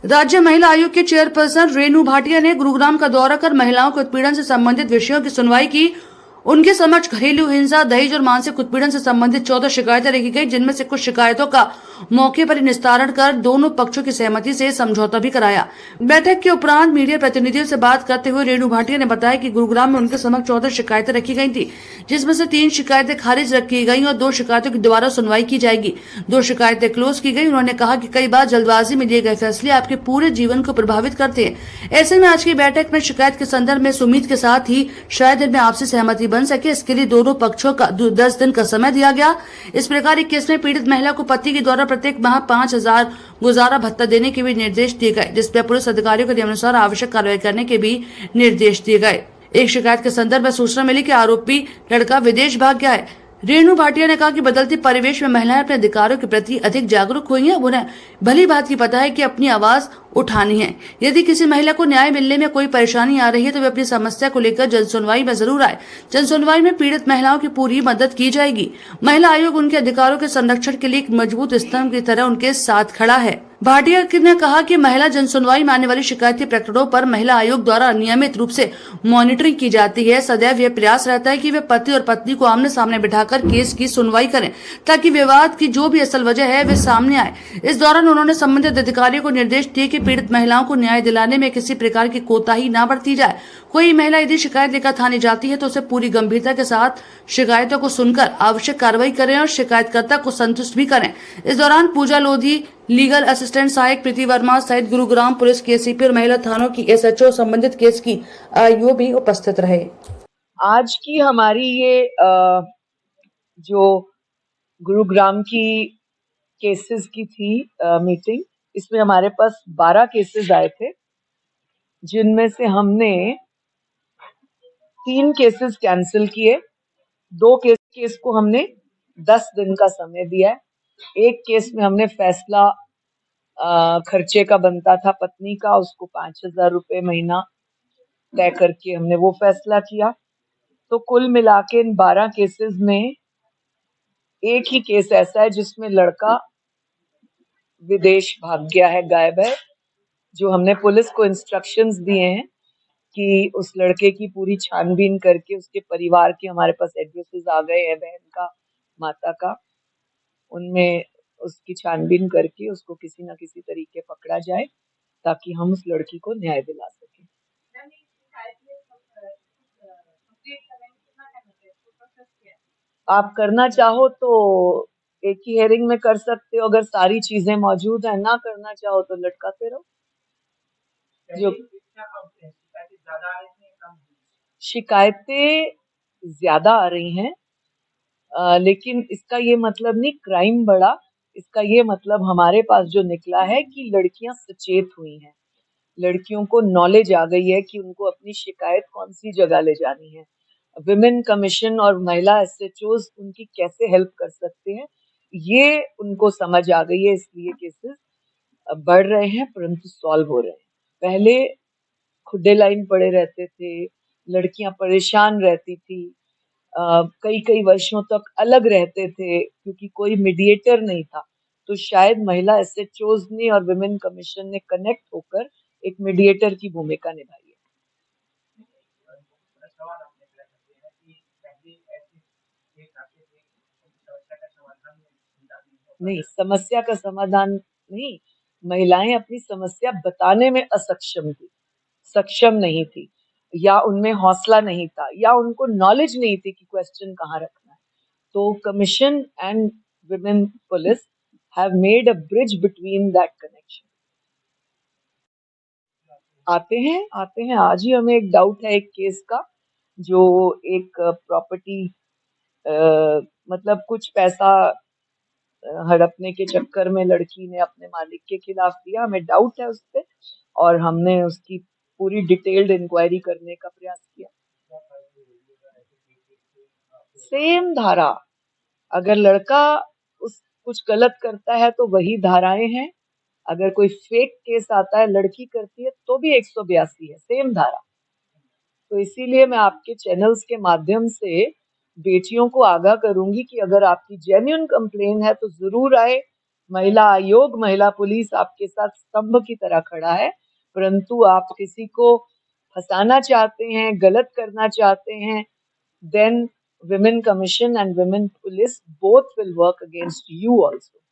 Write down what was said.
राज्य महिला आयोग के चेयरपर्सन रेणु भाटिया ने गुरुग्राम का दौरा कर महिलाओं के उत्पीड़न से संबंधित विषयों की सुनवाई की। उनके समक्ष घरेलू हिंसा, दहेज और मानसिक उत्पीड़न से संबंधित 14 शिकायतें रखी गई, जिनमें से कुछ शिकायतों का मौके पर निस्तारण कर दोनों पक्षों की सहमति से समझौता भी कराया। बैठक के उपरांत मीडिया प्रतिनिधियों से बात करते हुए रेणु भाटिया ने बताया कि गुरुग्राम में उनके समक्ष 14 शिकायतें रखी गई थी, जिसमें से 3 शिकायतें खारिज की गई और 2 शिकायतों की दोबारा सुनवाई की जाएगी। 2 शिकायतें क्लोज की गई। उन्होंने कहा कि कई बार जल्दबाजी में लिए गए फैसले आपके पूरे जीवन को प्रभावित करते हैं। ऐसे में आज की बैठक में शिकायत के संदर्भ में उम्मीद के साथ ही शायद इनमें आपसी सहमति बन सके, इसके लिए दोनों पक्षों का 10 दिन का समय दिया गया। इस प्रकार एक केस में पीड़ित महिला को पति के द्वारा प्रत्येक माह 5,000 गुजारा भत्ता देने के भी निर्देश दिए गए, जिसपे पुलिस अधिकारियों को नियमानुसार आवश्यक कार्रवाई करने के भी निर्देश दिए गए। एक शिकायत के संदर्भ में सूचना मिली कि आरोपी लड़का विदेश भाग गया है। रेणु भाटिया ने कहा कि बदलते परिवेश में महिलाएं अपने अधिकारों के प्रति अधिक जागरूक हुई हैं। उन्हें भली बात की पता है कि अपनी आवाज उठानी है। यदि किसी महिला को न्याय मिलने में कोई परेशानी आ रही है तो वे अपनी समस्या को लेकर जन सुनवाई में जरूर आए। जन सुनवाई में पीड़ित महिलाओं की पूरी मदद की जाएगी। महिला आयोग उनके अधिकारों के संरक्षण के लिए एक मजबूत स्तंभ की तरह उनके साथ खड़ा है। भाटिया ने कहा कि महिला जन सुनवाई में आने वाली शिकायती प्रकरणों पर महिला आयोग द्वारा नियमित रूप से मॉनिटरिंग की जाती है। सदैव यह प्रयास रहता है कि वे पति और पत्नी को आमने सामने बिठाकर केस की सुनवाई करें, ताकि विवाद की जो भी असल वजह है वे सामने आए। इस दौरान उन्होंने संबंधित अधिकारियों को निर्देश दिए कि पीड़ित महिलाओं को न्याय दिलाने में किसी प्रकार की कोताही न बरती जाए। कोई महिला यदि शिकायत लेकर थाने जाती है तो उसे पूरी गंभीरता के साथ शिकायतों को सुनकर आवश्यक कार्रवाई करें और शिकायतकर्ता को संतुष्ट भी करें। इस दौरान पूजा लोधी, लीगल असिस्टेंट सहायक प्रीति वर्मा सहित गुरुग्राम पुलिस के एसीपी और महिला थानों की एसएचओ संबंधित केस की आईओ भी उपस्थित रहे। आज की हमारी ये जो गुरुग्राम की केसेस की थी मीटिंग, इसमें हमारे पास 12 केसेस आए थे, जिनमें से हमने 3 केसेस कैंसिल किए। 2 केस को हमने 10 दिन का समय दिया है। एक केस में हमने फैसला खर्चे का बनता था पत्नी का, उसको 5,000 रुपए महीना तय करके हमने वो फैसला किया। तो कुल मिला के इन 12 केसेस में एक ही केस ऐसा है जिसमें लड़का विदेश भाग गया है, गायब है, जो हमने पुलिस को इंस्ट्रक्शंस दिए हैं कि उस लड़के की पूरी छानबीन करके उसके परिवार के हमारे पास एड्रेसेस आ गए हैं, बहन का, माता का, उनमें उसकी छानबीन करके उसको किसी न किसी तरीके पकड़ा जाए ताकि हम उस लड़की को न्याय दिला सकें। आप करना चाहो तो एक ही हेयरिंग में कर सकते हो, अगर सारी चीजें मौजूद है। ना करना चाहो तो लटकाते रहो। जो शिकायतें ज्यादा आ रही हैं, लेकिन इसका ये मतलब नहीं क्राइम बढ़ा। इसका ये मतलब हमारे पास जो निकला है कि लड़कियां सचेत हुई हैं, लड़कियों को नॉलेज आ गई है कि उनको अपनी शिकायत कौन सी जगह ले जानी है। विमेन कमीशन और महिला एसएचओज उनकी कैसे हेल्प कर सकते हैं, ये उनको समझ आ गई है। इसलिए केसेस बढ़ रहे हैं परंतु सॉल्व हो रहे हैं। पहले खुदे लाइन पड़े रहते थे, लड़कियां परेशान रहती थी, कई कई वर्षों तक अलग रहते थे क्योंकि कोई मीडिएटर नहीं था। तो शायद महिला एसएचओज ने और विमेन कमीशन ने कनेक्ट होकर एक मीडिएटर की भूमिका निभाई है। नहीं, समस्या का समाधान नहीं, महिलाएं अपनी समस्या बताने में असक्षम थी, सक्षम नहीं थी, या उनमें हौसला नहीं था, या उनको नॉलेज नहीं थी कि क्वेश्चन कहाँ रखना है। तो commission and women police have made a bridge between that connection. आते हैं। आज ही हमें एक डाउट है एक केस का, जो एक प्रॉपर्टी मतलब कुछ पैसा हड़पने के चक्कर में लड़की ने अपने मालिक के खिलाफ दिया। हमें डाउट है उस पे और हमने उसकी पूरी डिटेल्ड इंक्वायरी करने का प्रयास किया। सेम धारा, अगर लड़का उस कुछ गलत करता है तो वही धाराएं हैं। अगर कोई फेक केस आता है, लड़की करती है तो भी 182 है, सेम धारा। तो इसीलिए मैं आपके चैनल्स के माध्यम से बेटियों को आगाह करूंगी कि अगर आपकी जेन्युइन कंप्लेन है तो जरूर आए, महिला आयोग, महिला पुलिस आपके साथ स्तंभ की तरह खड़ा है, परंतु आप किसी को फंसाना चाहते हैं, गलत करना चाहते हैं, then Women Commission and Women Police both will work against you also.